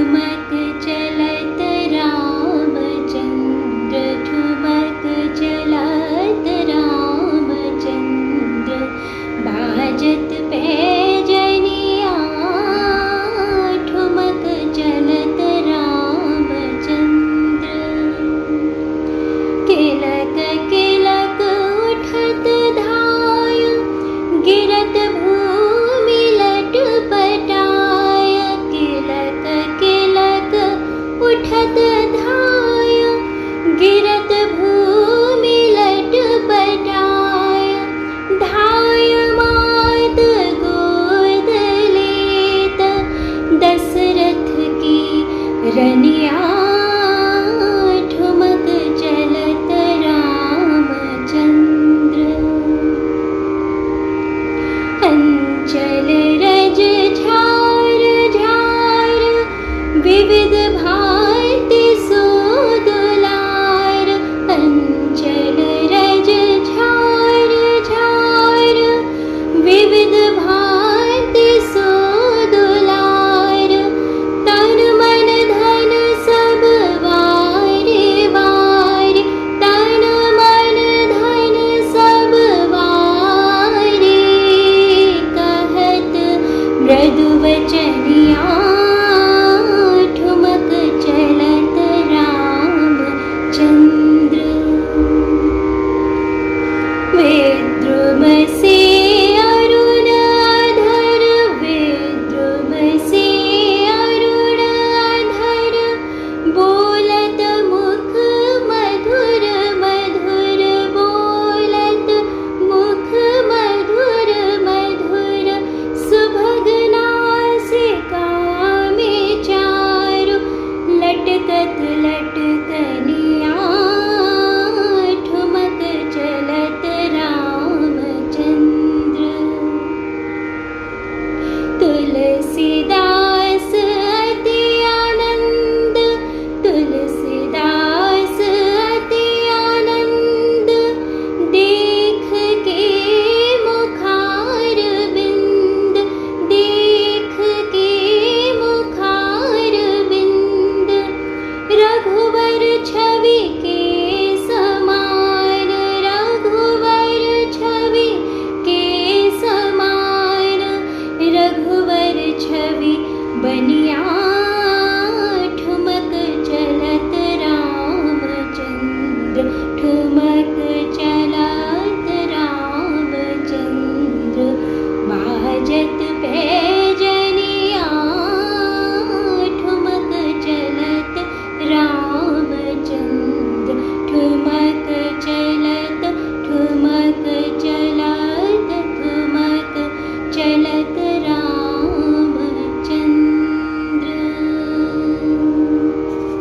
ठुमक चलत रामचंद्र, ठुमक चलत रामचंद्र, बाजत पैजनिया ठुमक चलत रामचंद्र। किलक किलक उठत धाय, गिरत भूमि लटपटाय। किलक किलक उठत धाय, गिरत भूमि लटपटाय। धाय मात गोद लेत, दशरथ की रनिया ठुमक चलत रामचंद्र। अंचल रज झार झार, विविध भांति सोदुलार। अंचल रज झार झार, विविध भांति सोदुलार। तन मन धन सब वारे वारे, तन मन धन सब वारे। कहत मृदु